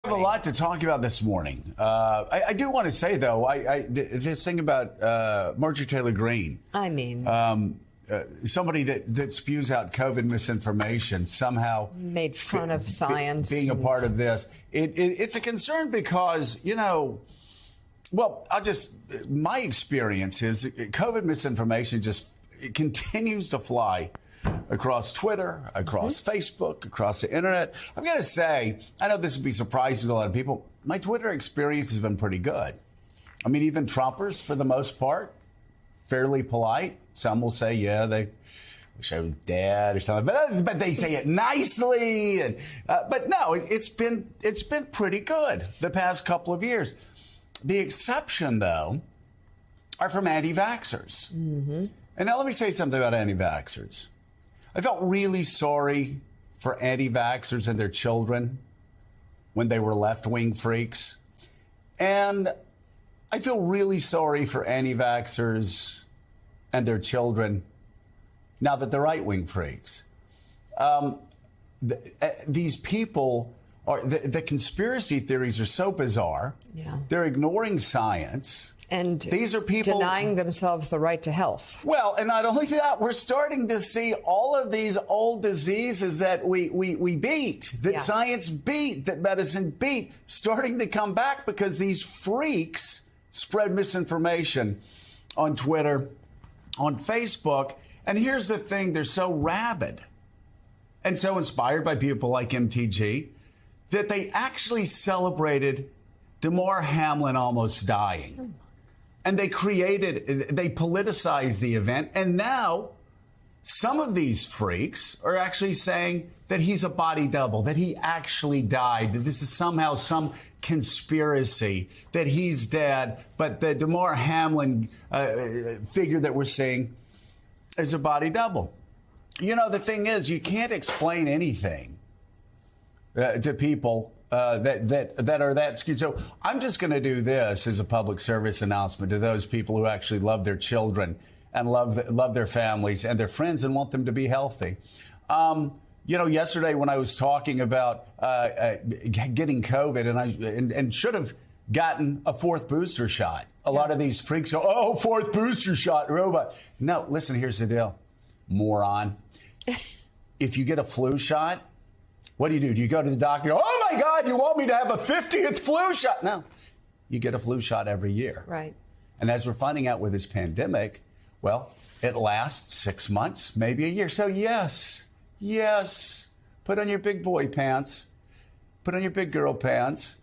I have a lot to talk about this morning. I do want to say, though, this thing about Marjorie Taylor Greene. I mean, somebody that spews out COVID misinformation somehow made fun of science. Being a part of this. It's a concern because, well, my experience is COVID misinformation it continues to fly across Twitter, across Facebook, across the internet. I've got to say, I know this would be surprising to a lot of people. My Twitter experience has been pretty good. I mean, even Trumpers, for the most part, fairly polite. Some will say, yeah, they wish I was dead or something, but they say it nicely. But no, it's been pretty good the past couple of years. The exception, though, are from anti-vaxxers. Mm-hmm. And now let me say something about anti-vaxxers. I felt really sorry for anti-vaxxers and their children when they were left-wing freaks. And I feel really sorry for anti-vaxxers and their children now that they're right-wing freaks. These people the conspiracy theories are so bizarre. Yeah. They're ignoring science. And these are people denying themselves the right to health. Well, and not only that, we're starting to see all of these old diseases that we beat, that science beat, that medicine beat, starting to come back because these freaks spread misinformation on Twitter, on Facebook. And here's the thing, they're so rabid and so inspired by people like MTG that they actually celebrated Damar Hamlin almost dying. And they politicized the event. And now some of these freaks are actually saying that he's a body double, that he actually died, that this is somehow some conspiracy, that he's dead. But the Damar Hamlin figure that we're seeing is a body double. You know, the thing is, you can't explain anything to people that are that skewed. So I'm just going to do this as a public service announcement to those people who actually love their children and love their families and their friends and want them to be healthy. Yesterday when I was talking about getting COVID and should have gotten a fourth booster shot, a lot of these freaks go, "Oh, fourth booster shot, robot." No, listen, here's the deal, moron. If you get a flu shot, what do? Do you go to the doctor? Oh, my God, you want me to have a 50th flu shot? No, you get a flu shot every year. Right. And as we're finding out with this pandemic, well, it lasts 6 months, maybe a year. So, yes, put on your big boy pants, put on your big girl pants.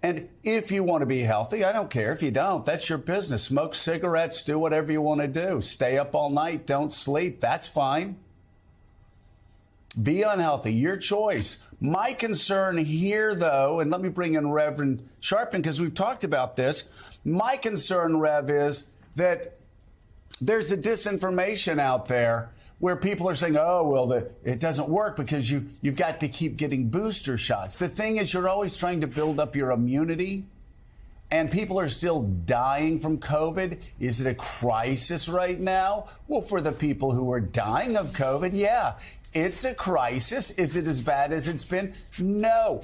And if you want to be healthy, I don't care if you don't. That's your business. Smoke cigarettes, do whatever you want to do. Stay up all night, don't sleep. That's fine. Be unhealthy, your choice. My concern here, though, and let me bring in Reverend Sharpton because we've talked about this. My concern, Rev, is that there's a disinformation out there where people are saying, oh, well, it doesn't work because you've got to keep getting booster shots. The thing is, you're always trying to build up your immunity, and people are still dying from COVID. Is it a crisis right now? Well, for the people who are dying of COVID, yeah. It's a crisis. Is it as bad as it's been? No.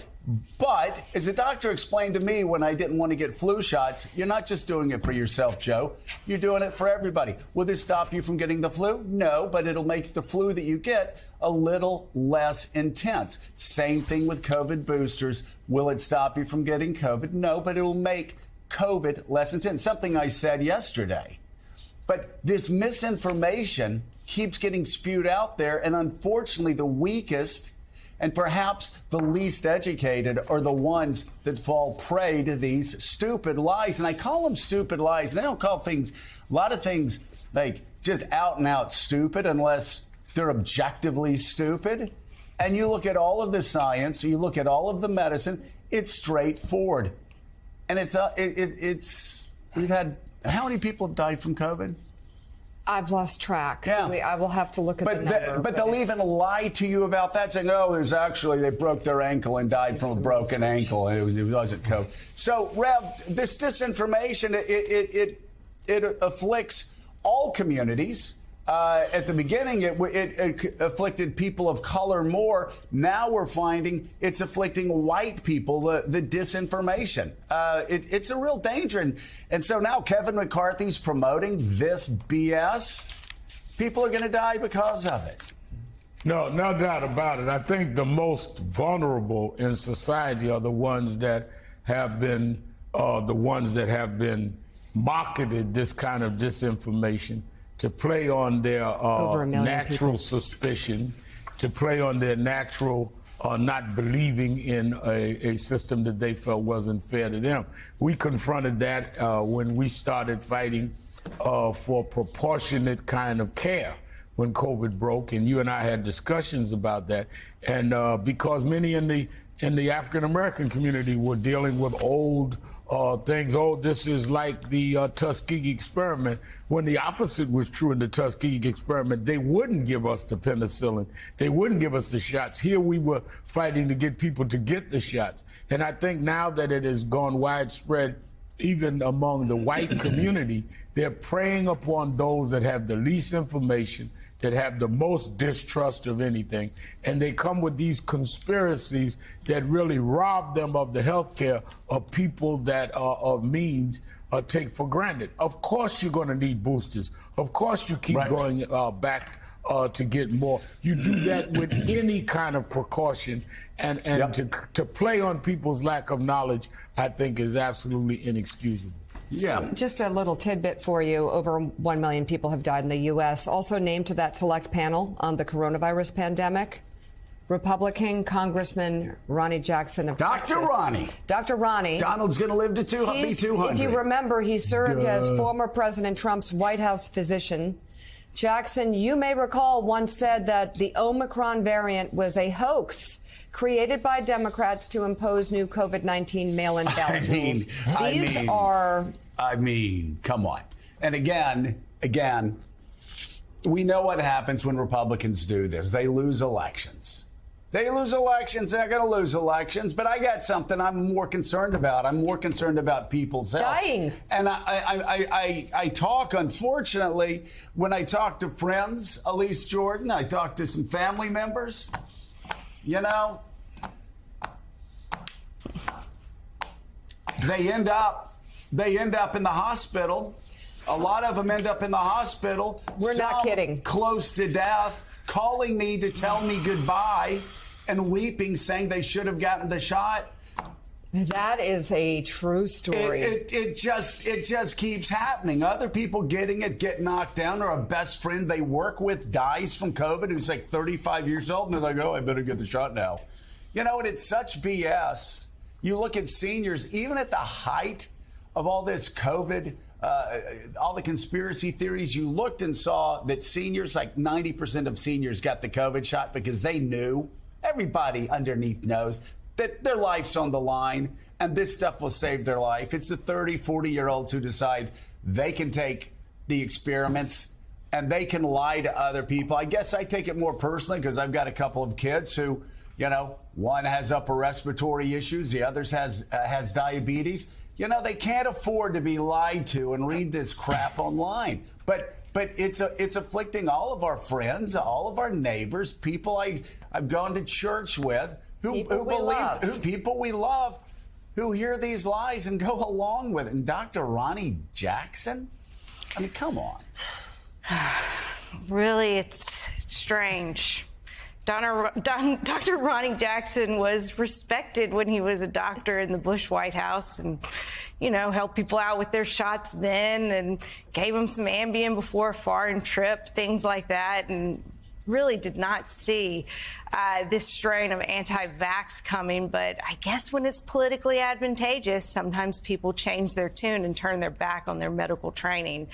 But as a doctor explained to me when I didn't want to get flu shots, you're not just doing it for yourself, Joe. You're doing it for everybody. Will this stop you from getting the flu? No, but it'll make the flu that you get a little less intense. Same thing with COVID boosters. Will it stop you from getting COVID? No, but it will make COVID less intense. Something I said yesterday. But this misinformation keeps getting spewed out there, and unfortunately the weakest and perhaps the least educated are the ones that fall prey to these stupid lies. And I call them stupid lies, and I don't call a lot of things like just out and out stupid unless they're objectively stupid. And you look at all of the science, you look at all of the medicine, it's straightforward. And we've had, how many people have died from COVID? I've lost track. Yeah. I will have to look at the number. But they'll even lie to you about that, saying, oh, they broke their ankle and died from a broken ankle. And it wasn't COVID. So, Rev, this disinformation, it afflicts all communities, At the beginning, it afflicted people of color more. Now we're finding it's afflicting white people, the disinformation. It's a real danger. And so now Kevin McCarthy's promoting this BS. People are going to die because of it. No doubt about it. I think the most vulnerable in society are the ones that have been marketed this kind of disinformation to play on their natural suspicion, to play on their natural not believing in a system that they felt wasn't fair to them. We confronted that when we started fighting for proportionate kind of care when COVID broke, and you and I had discussions about that. And because many in the African American community were dealing with old things. Oh, this is like the Tuskegee experiment. When the opposite was true in the Tuskegee experiment, they wouldn't give us the penicillin. They wouldn't give us the shots. Here we were fighting to get people to get the shots. And I think now that it has gone widespread, even among the white community, they're preying upon those that have the least information, that have the most distrust of anything. And they come with these conspiracies that really rob them of the health care of people that are of means take for granted. Of course you're going to need boosters. Of course you keep going back to get more. You do that with any kind of precaution, and to play on people's lack of knowledge, I think, is absolutely inexcusable. Yeah. So just a little tidbit for you. Over 1 million people have died in the U.S. Also named to that select panel on the coronavirus pandemic, Republican Congressman Ronny Jackson of Texas. Dr. Ronny. Donald's going to live to be 200. If you remember, he served as former President Trump's White House physician. Jackson, you may recall, once said that the Omicron variant was a hoax created by Democrats to impose new COVID-19 mail-in ballot rules. I mean, come on. And again, we know what happens when Republicans do this. They lose elections. They're going to lose elections. But I got something I'm more concerned about. I'm more concerned about people's health. Dying. And I talk, unfortunately, when I talk to friends, Elise Jordan, I talk to some family members, you know, they end up in the hospital. A lot of them end up in the hospital. We're not kidding. Close to death, calling me to tell me goodbye and weeping, saying they should have gotten the shot. That is a true story. It just keeps happening. Other people getting it, get knocked down, or a best friend they work with dies from COVID, who's like 35 years old, and they're like, oh, I better get the shot now. You know, and it's such BS. You look at seniors, even at the height of all this COVID, all the conspiracy theories, you looked and saw that seniors, like 90% of seniors got the COVID shot because they knew, everybody underneath knows, that their life's on the line and this stuff will save their life. It's the 30, 40-year-olds who decide they can take the experiments and they can lie to other people. I guess I take it more personally because I've got a couple of kids who, you know, one has upper respiratory issues, the other has diabetes. You know, they can't afford to be lied to and read this crap online. But it's afflicting all of our friends, all of our neighbors, people I've gone to church with, people we love, who hear these lies and go along with it. And Dr. Ronny Jackson? I mean, come on. Really, it's strange. Dr. Ronny Jackson was respected when he was a doctor in the Bush White House and, you know, helped people out with their shots then and gave them some Ambien before a foreign trip, things like that, and really did not see this strain of anti-vax coming. But I guess when it's politically advantageous, sometimes people change their tune and turn their back on their medical training.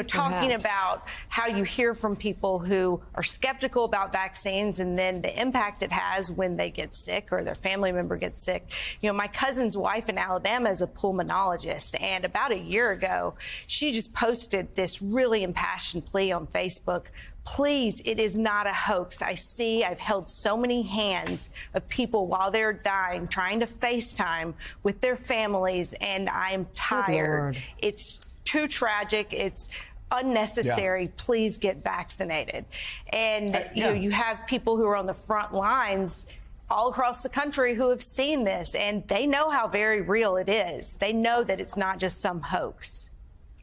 Talking about how you hear from people who are skeptical about vaccines and then the impact it has when they get sick or their family member gets sick. You know, my cousin's wife in Alabama is a pulmonologist, and about a year ago, she just posted this really impassioned plea on Facebook. Please, it is not a hoax. I've held so many hands of people while they're dying, trying to FaceTime with their families, and I'm tired. It's too tragic. It's unnecessary. Yeah. Please get vaccinated. And you have people who are on the front lines all across the country who have seen this, and they know how very real it is. They know that it's not just some hoax.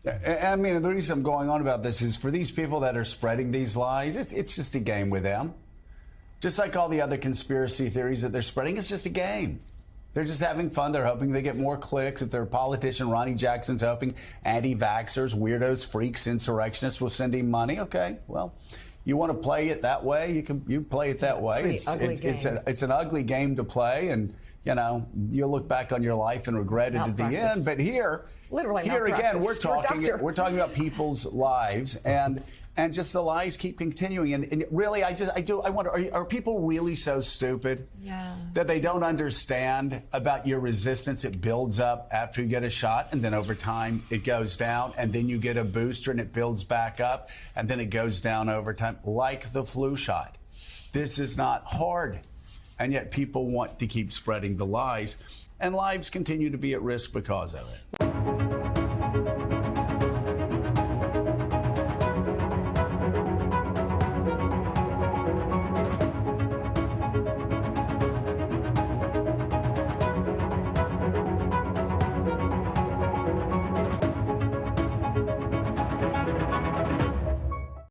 I mean, the reason I'm going on about this is for these people that are spreading these lies, it's just a game with them. Just like all the other conspiracy theories that they're spreading, it's just a game. They're just having fun. They're hoping they get more clicks. If they're a politician, Ronnie Jackson's hoping anti-vaxxers, weirdos, freaks, insurrectionists will send him money. Okay, well, you want to play it that way, you play it that way. It's an ugly game to play, and you'll look back on your life and regret it at the end. But here again, we're talking about people's lives, and just the lies keep continuing. And really, I wonder, are people really so stupid that they don't understand about your resistance? It builds up after you get a shot, and then over time it goes down, and then you get a booster and it builds back up, and then it goes down over time, like the flu shot. This is not hard, and yet people want to keep spreading the lies, and lives continue to be at risk because of it.